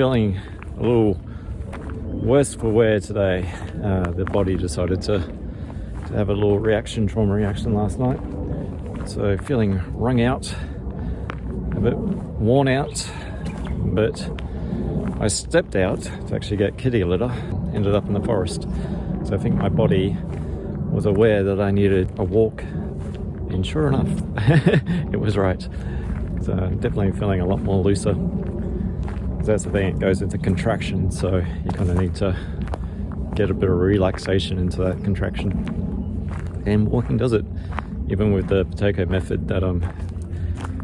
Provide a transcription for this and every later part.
feeling a little worse for wear today. The body decided to have a little trauma reaction last night. So feeling wrung out, a bit worn out, but I stepped out to actually get kitty litter, ended up in the forest. So I think my body was aware that I needed a walk, and sure enough, it was right. So I'm definitely feeling a lot more looser. That's the thing, it goes into contraction, so you kind of need to get a bit of relaxation into that contraction. And walking does it, even with the potato method that I'm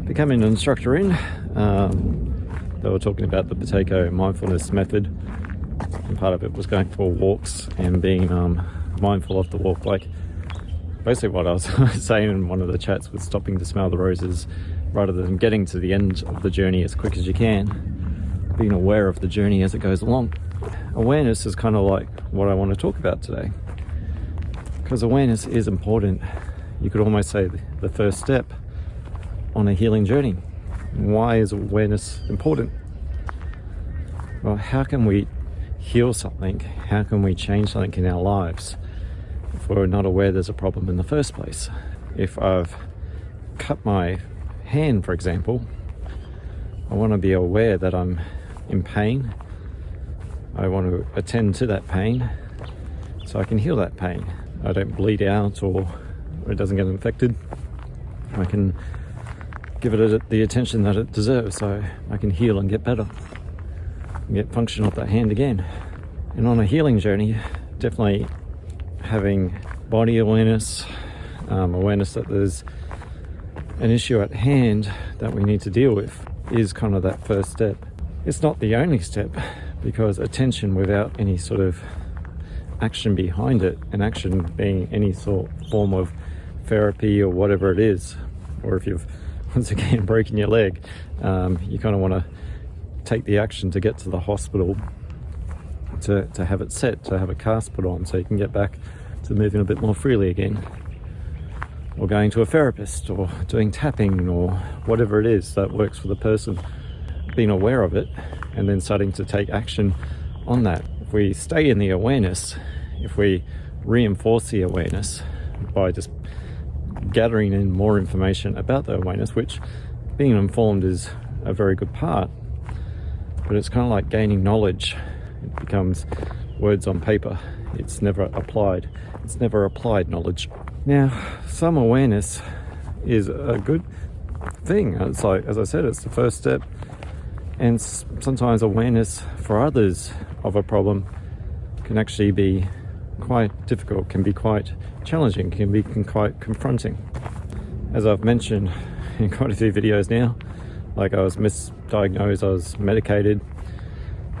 becoming an instructor in. They were talking about the potato mindfulness method, and part of it was going for walks and being mindful of the walk. Like basically what I was saying in one of the chats was stopping to smell the roses rather than getting to the end of the journey as quick as you can, being aware of the journey as it goes along. Awareness is kind of like what I want to talk about today, because awareness is important. You could almost say the first step on a healing journey. Why is awareness important? Well, how can we heal something? How can we change something in our lives if we're not aware there's a problem in the first place? If I've cut my hand, for example, I want to be aware that I'm in pain. I want to attend to that pain so I can heal that pain. I don't bleed out or it doesn't get infected. I can give it the attention that it deserves so I can heal and get better and get function of that hand again. And on a healing journey, definitely having body awareness, awareness that there's an issue at hand that we need to deal with is kind of that first step. It's not the only step, because attention without any sort of action behind it, and action being any form of therapy or whatever it is, or if you've once again broken your leg, you kind of want to take the action to get to the hospital to have it set, to have a cast put on so you can get back to moving a bit more freely again, or going to a therapist, or doing tapping, or whatever it is that works for the person. Being aware of it and then starting to take action on that. If we stay in the awareness, if we reinforce the awareness by just gathering in more information about the awareness, which being informed is a very good part, but it's kind of like gaining knowledge. It becomes words on paper. It's never applied. It's never applied knowledge. Now, some awareness is a good thing. It's like, as I said, it's the first step. And sometimes awareness for others of a problem can actually be quite difficult, can be quite challenging, can be quite confronting. As I've mentioned in quite a few videos now, like I was misdiagnosed, I was medicated,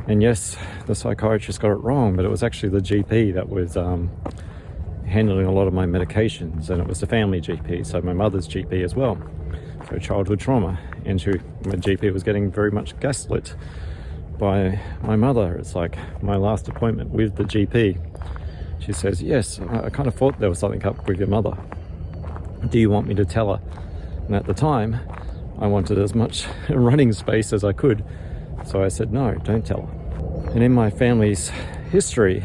and yes, the psychiatrist got it wrong, but it was actually the GP that was handling a lot of my medications, and it was the family GP, so my mother's GP as well, so childhood trauma. And my GP was getting very much gaslit by my mother. It's like my last appointment with the GP. She says, yes, I kind of thought there was something up with your mother. Do you want me to tell her? And at the time, I wanted as much running space as I could. So I said, no, don't tell her. And in my family's history,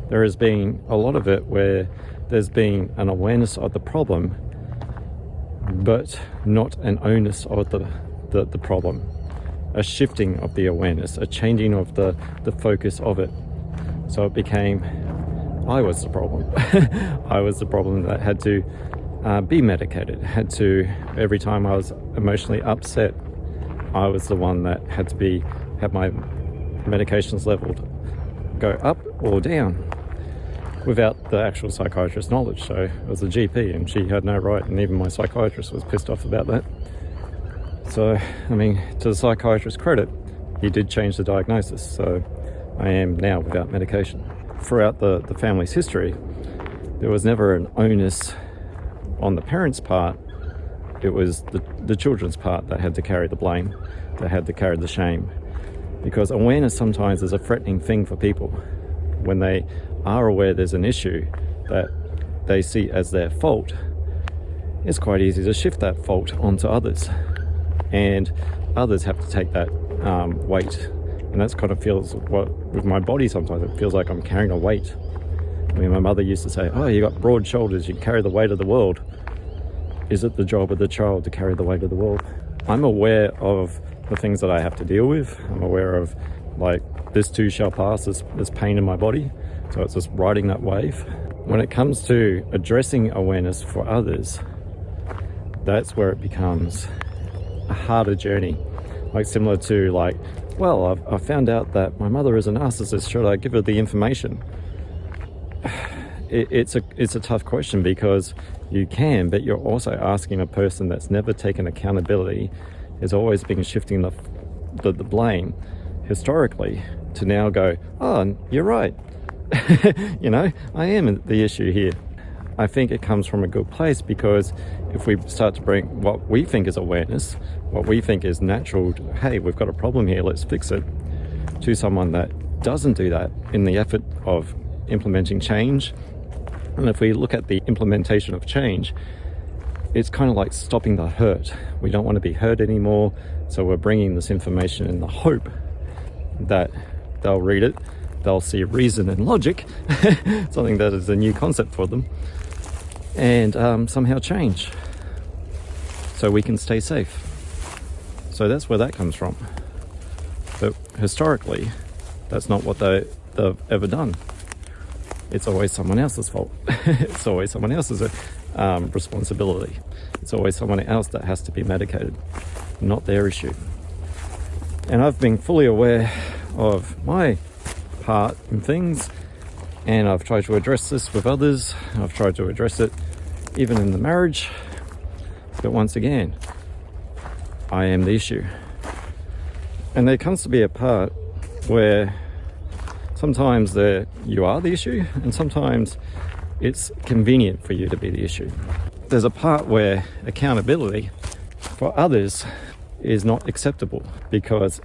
there has been a lot of it where there's been an awareness of the problem, but not an onus of the problem, a shifting of the awareness, a changing of the focus of it. So it became, I was the problem. I was the problem that had to be medicated, had to, every time I was emotionally upset, I was the one that had to have my medications leveled, go up or down, without the actual psychiatrist's knowledge. So it was the GP, and she had no right, and even my psychiatrist was pissed off about that. So, I mean, to the psychiatrist's credit, he did change the diagnosis, so I am now without medication. Throughout the family's history, there was never an onus on the parents' part. It was the children's part that had to carry the blame, that had to carry the shame. Because awareness sometimes is a threatening thing for people. When they are aware there's an issue that they see as their fault, it's quite easy to shift that fault onto others. And others have to take that weight And that's kind of feels what with my body sometimes. It feels like I'm carrying a weight. I mean, my mother used to say, oh, you got broad shoulders, you carry the weight of the world. Is it the job of the child to carry the weight of the world? I'm aware of the things that I have to deal with. I'm aware of, like, this too shall pass, there's pain in my body. So it's just riding that wave. When it comes to addressing awareness for others, that's where it becomes a harder journey. Like, similar to, like, well, I found out that my mother is a narcissist, should I give her the information? It's a tough question, because you can, but you're also asking a person that's never taken accountability, has always been shifting the blame historically, to now go, oh, you're right. You know, I am the issue here. I think it comes from a good place, because if we start to bring what we think is awareness, what we think is natural, hey, we've got a problem here, let's fix it, to someone that doesn't do that in the effort of implementing change. And if we look at the implementation of change, it's kind of like stopping the hurt. We don't want to be hurt anymore, so we're bringing this information in the hope that they'll read it, they'll see reason and logic, something that is a new concept for them, and somehow change so we can stay safe. So that's where that comes from. But historically, that's not what they've ever done. It's always someone else's fault. It's always someone else's responsibility. It's always someone else that has to be medicated, not their issue. And I've been fully aware of my part in things, and I've tried to address this with others. I've tried to address it even in the marriage, but once again, I am the issue. And there comes to be a part where sometimes you are the issue, and sometimes it's convenient for you to be the issue. There's a part where accountability for others is not acceptable, because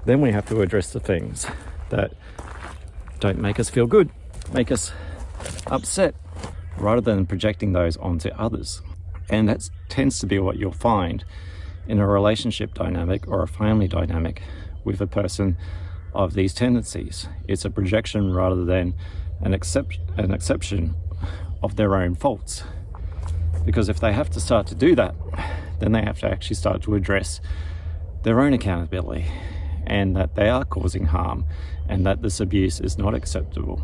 then we have to address the things that don't make us feel good, make us upset, rather than projecting those onto others. And that tends to be what you'll find in a relationship dynamic or a family dynamic with a person of these tendencies. It's a projection rather than an exception of their own faults. Because if they have to start to do that, then they have to actually start to address their own accountability, and that they are causing harm, and that this abuse is not acceptable.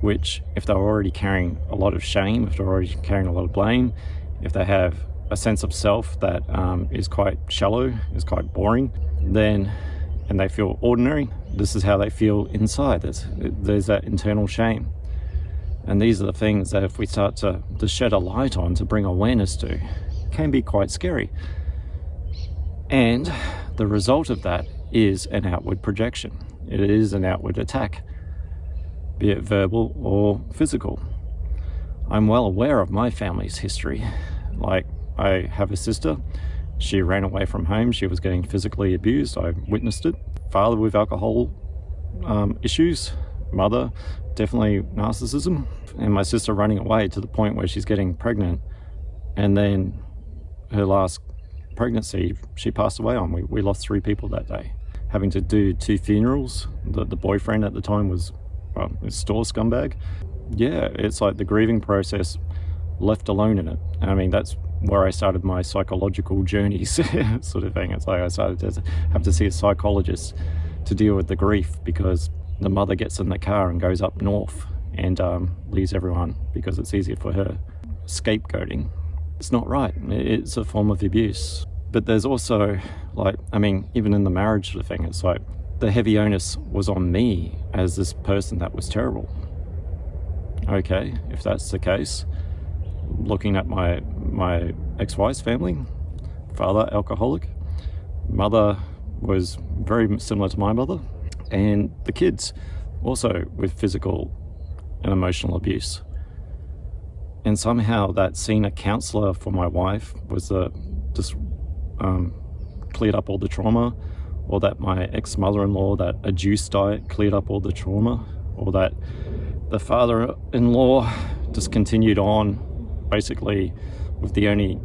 Which, if they're already carrying a lot of shame, if they're already carrying a lot of blame, if they have a sense of self that is quite shallow, is quite boring, then, and they feel ordinary, this is how they feel inside. There's that internal shame. And these are the things that if we start to shed a light on, to bring awareness to, can be quite scary. And the result of that is an outward projection. It is an outward attack, be it verbal or physical. I'm well aware of my family's history. Like, I have a sister, she ran away from home, she was getting physically abused, I witnessed it. Father with alcohol issues, mother definitely narcissism, and my sister running away to the point where she's getting pregnant, and then her last pregnancy she passed away on. We lost 3 people that day, having to do 2 funerals. The boyfriend at the time was a store scumbag. Yeah, it's like the grieving process left alone in it. I mean, that's where I started my psychological journeys sort of thing. It's like I started to have to see a psychologist to deal with the grief, because the mother gets in the car and goes up north and leaves everyone because it's easier for her. Scapegoating. It's not right. It's a form of abuse. But there's also, like, I mean, even in the marriage sort of thing, it's like the heavy onus was on me as this person that was terrible. Okay, if that's the case, looking at my ex-wife's family, father alcoholic, mother was very similar to my mother, and the kids also with physical and emotional abuse. And somehow that seeing a counsellor for my wife was just cleared up all the trauma, or that my ex-mother-in-law, that a juice diet cleared up all the trauma, or that the father-in-law just continued on, basically with the only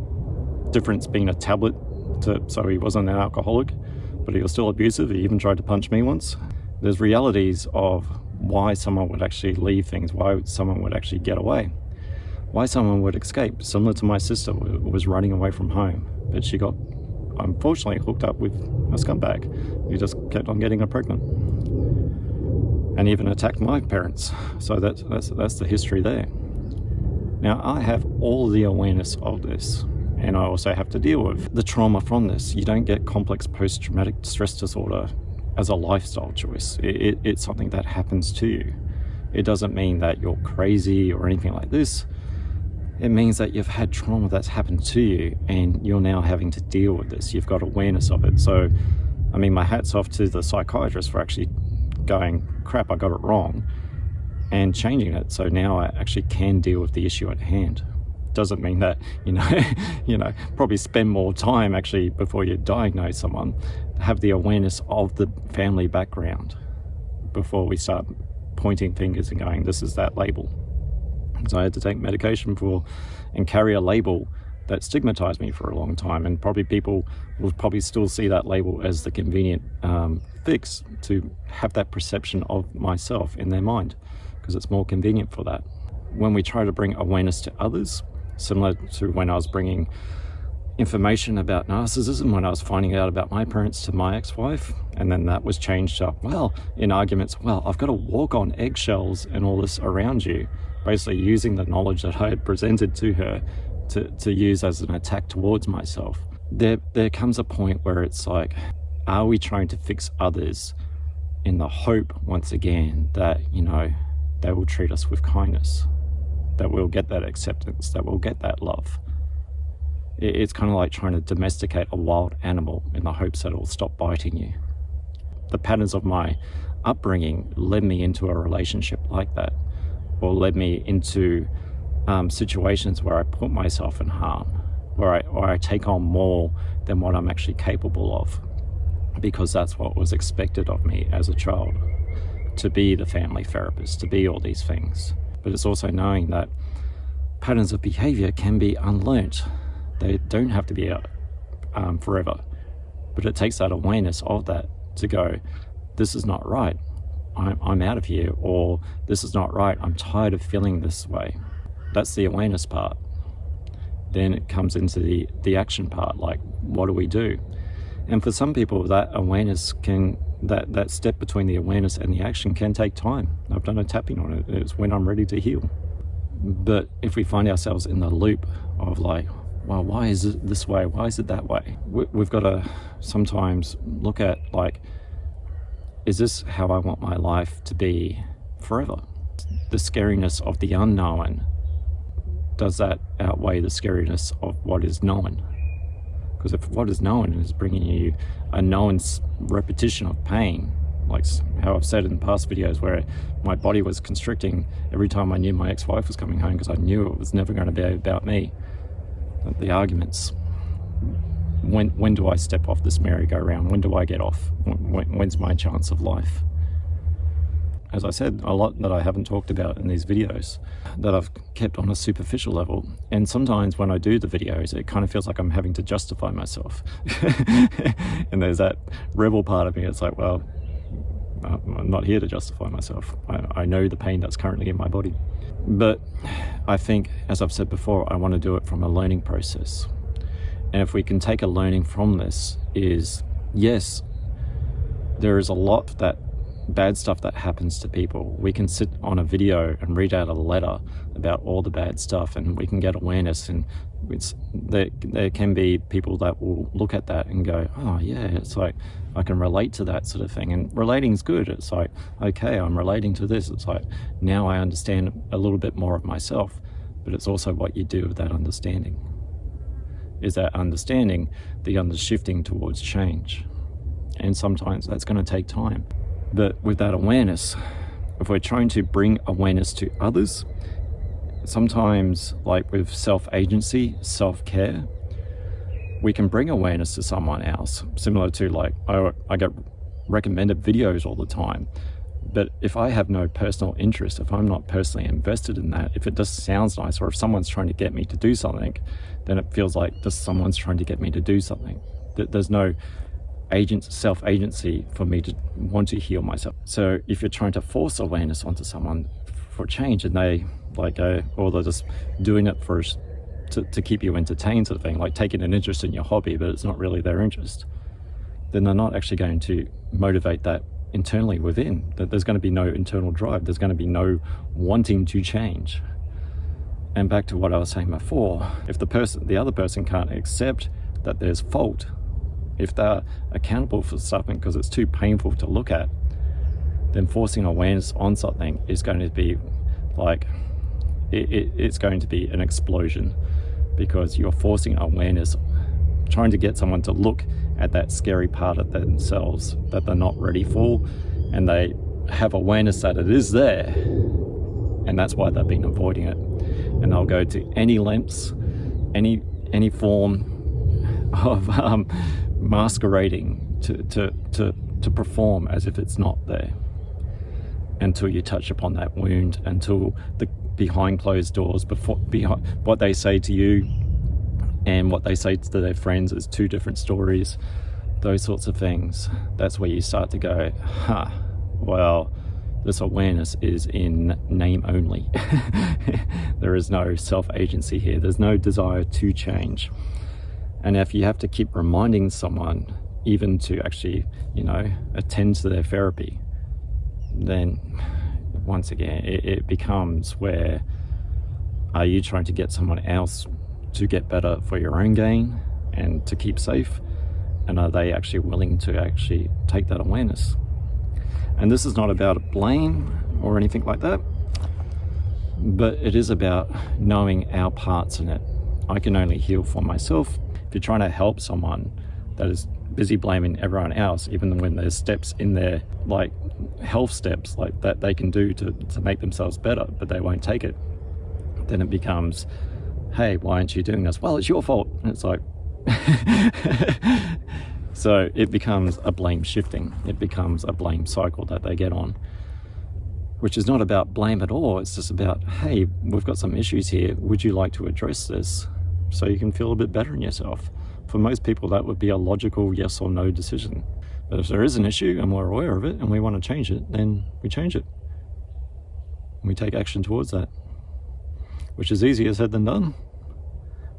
difference being a tablet so he wasn't an alcoholic. but he was still abusive. He even tried to punch me once. There's realities of why someone would actually leave things, why someone would actually get away, why someone would escape. Similar to my sister, who was running away from home, but she got, unfortunately, hooked up with a scumbag who just kept on getting her pregnant, and even attacked my parents. So that's the history there. Now, I have all the awareness of this, and I also have to deal with the trauma from this. You don't get complex post-traumatic stress disorder as a lifestyle choice. It's something that happens to you. It doesn't mean that you're crazy or anything like this. It means that you've had trauma that's happened to you, and you're now having to deal with this. You've got awareness of it. So, I mean, my hat's off to the psychiatrist for actually going, crap, I got it wrong, and changing it. So now I actually can deal with the issue at hand. Doesn't mean that, probably spend more time actually before you diagnose someone. Have the awareness of the family background before we start pointing fingers and going, this is that label. So I had to take medication for and carry a label that stigmatized me for a long time, and probably people will probably still see that label as the convenient fix to have that perception of myself in their mind, because it's more convenient for that. When we try to bring awareness to others, similar to when I was bringing information about narcissism, when I was finding out about my parents to my ex-wife, and then that was changed up, in arguments, I've got to walk on eggshells and all this around you, basically using the knowledge that I had presented to her to use as an attack towards myself. There comes a point where it's like, are we trying to fix others in the hope, once again, that, they will treat us with kindness, that we'll get that acceptance, that we'll get that love? It's kind of like trying to domesticate a wild animal in the hopes that it will stop biting you. The patterns of my upbringing led me into a relationship like that, or led me into situations where I put myself in harm, where I take on more than what I'm actually capable of, because that's what was expected of me as a child, to be the family therapist, to be all these things. But it's also knowing that patterns of behavior can be unlearnt. They don't have to be forever, but it takes that awareness of that to go, this is not right, I'm out of here, or this is not right, I'm tired of feeling this way. That's the awareness part. Then it comes into the action part, like, what do we do? And for some people, that awareness that step between the awareness and the action can take time. I've done a tapping on it. It's when I'm ready to heal. But if we find ourselves in the loop of like, well, why is it this way? Why is it that way? We've got to sometimes look at, like, is this how I want my life to be forever? The scariness of the unknown, does that outweigh the scariness of what is known? Because if what is known is bringing you a known repetition of pain, like how I've said in past videos, where my body was constricting every time I knew my ex-wife was coming home, because I knew it was never going to be about me. The arguments, when do I step off this merry-go-round? When do I get off? When's my chance of life? As I said, a lot that I haven't talked about in these videos, that I've kept on a superficial level. And sometimes when I do the videos, it kind of feels like I'm having to justify myself. And there's that rebel part of me. It's like, well, I'm not here to justify myself. I know the pain that's currently in my body. But I think, as I've said before, I want to do it from a learning process. And if we can take a learning from this, is, yes, there is a lot that bad stuff that happens to people. We can sit on a video and read out a letter about all the bad stuff, and we can get awareness, and there can be people that will look at that and go, oh yeah, it's like, I can relate to that sort of thing. And relating is good. It's like, okay, I'm relating to this. It's like, now I understand a little bit more of myself. But it's also what you do with that understanding. Is that understanding the undershifting towards change? And sometimes that's going to take time. But with that awareness, if we're trying to bring awareness to others, sometimes, like with self-agency, self-care, we can bring awareness to someone else, similar to, like, I get recommended videos all the time. But if I have no personal interest, if I'm not personally invested in that, if it just sounds nice, or if someone's trying to get me to do something, then it feels like just someone's trying to get me to do something. There's no self-agency for me to want to heal myself. So if you're trying to force awareness onto someone for change, and they like go, or they're just doing it to keep you entertained, sort of thing, like taking an interest in your hobby, but it's not really their interest, then they're not actually going to motivate that internally within. That there's going to be no internal drive. There's going to be no wanting to change. And back to what I was saying before, if the other person can't accept that there's fault, if they're accountable for something because it's too painful to look at, then forcing awareness on something is going to be like, it's going to be an explosion, because you're forcing awareness, trying to get someone to look at that scary part of themselves that they're not ready for, and they have awareness that it is there, and that's why they've been avoiding it. And they'll go to any lengths, any form of masquerading to perform as if it's not there, until you touch upon that wound, until the behind closed doors, behind what they say to you and what they say to their friends is two different stories, those sorts of things. That's where you start to go, well, this awareness is in name only. There is no self-agency here. There's no desire to change. And if you have to keep reminding someone, even to actually, attend to their therapy, then once again, it becomes where, are you trying to get someone else to get better for your own gain and to keep safe? And are they actually willing to actually take that awareness? And this is not about blame or anything like that, but it is about knowing our parts in it. I can only heal for myself. If you're trying to help someone that is busy blaming everyone else, even when there's steps in there, like health steps like that they can do to make themselves better, but they won't take it, then it becomes, hey, why aren't you doing this? Well, it's your fault. And it's like, so it becomes a blame shifting. It becomes a blame cycle that they get on, which is not about blame at all. It's just about, hey, we've got some issues here. Would you like to address this so you can feel a bit better in yourself? For most people, that would be a logical yes or no decision. But if there is an issue and we're aware of it and we want to change it, then we change it. And we take action towards that, which is easier said than done.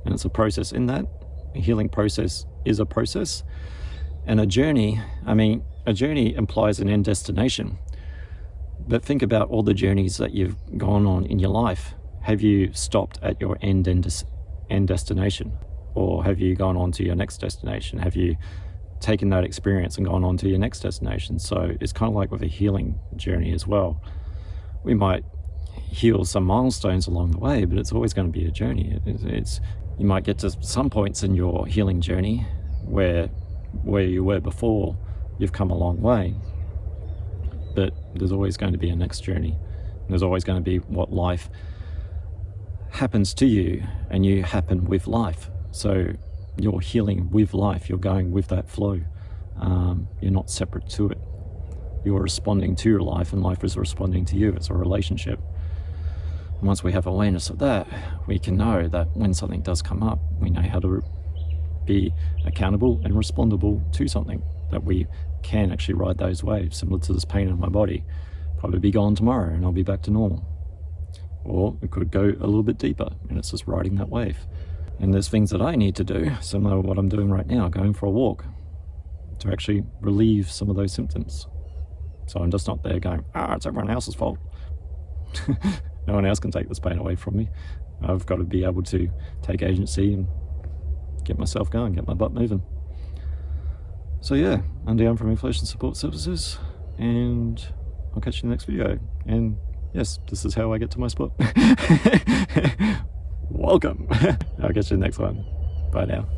And it's a process in that. A healing process is a process. And a journey implies an end destination. But think about all the journeys that you've gone on in your life. Have you stopped at your end destination? Or have you gone on to your next destination? Have you taken that experience and gone on to your next destination? So it's kind of like with a healing journey as well. We might heal some milestones along the way, but it's always going to be a journey. You might get to some points in your healing journey where you were before, you've come a long way, but there's always going to be a next journey. There's always going to be what life happens to you, and you happen with life. So you're healing with life, you're going with that flow. You're not separate to it. You're responding to your life, and life is responding to you. It's a relationship. And once we have awareness of that, we can know that when something does come up, we know how to be accountable and respondable to something, that we can actually ride those waves, similar to this pain in my body. Probably be gone tomorrow and I'll be back to normal. Or it could go a little bit deeper and it's just riding that wave. And there's things that I need to do, similar to what I'm doing right now, going for a walk, to actually relieve some of those symptoms. So I'm just not there going, it's everyone else's fault. No one else can take this pain away from me. I've got to be able to take agency and get myself going, get my butt moving. So yeah, I'm down from Eflowtion Support Services, and I'll catch you in the next video. And yes, this is how I get to my spot. Welcome. I'll catch you in the next one. Bye now.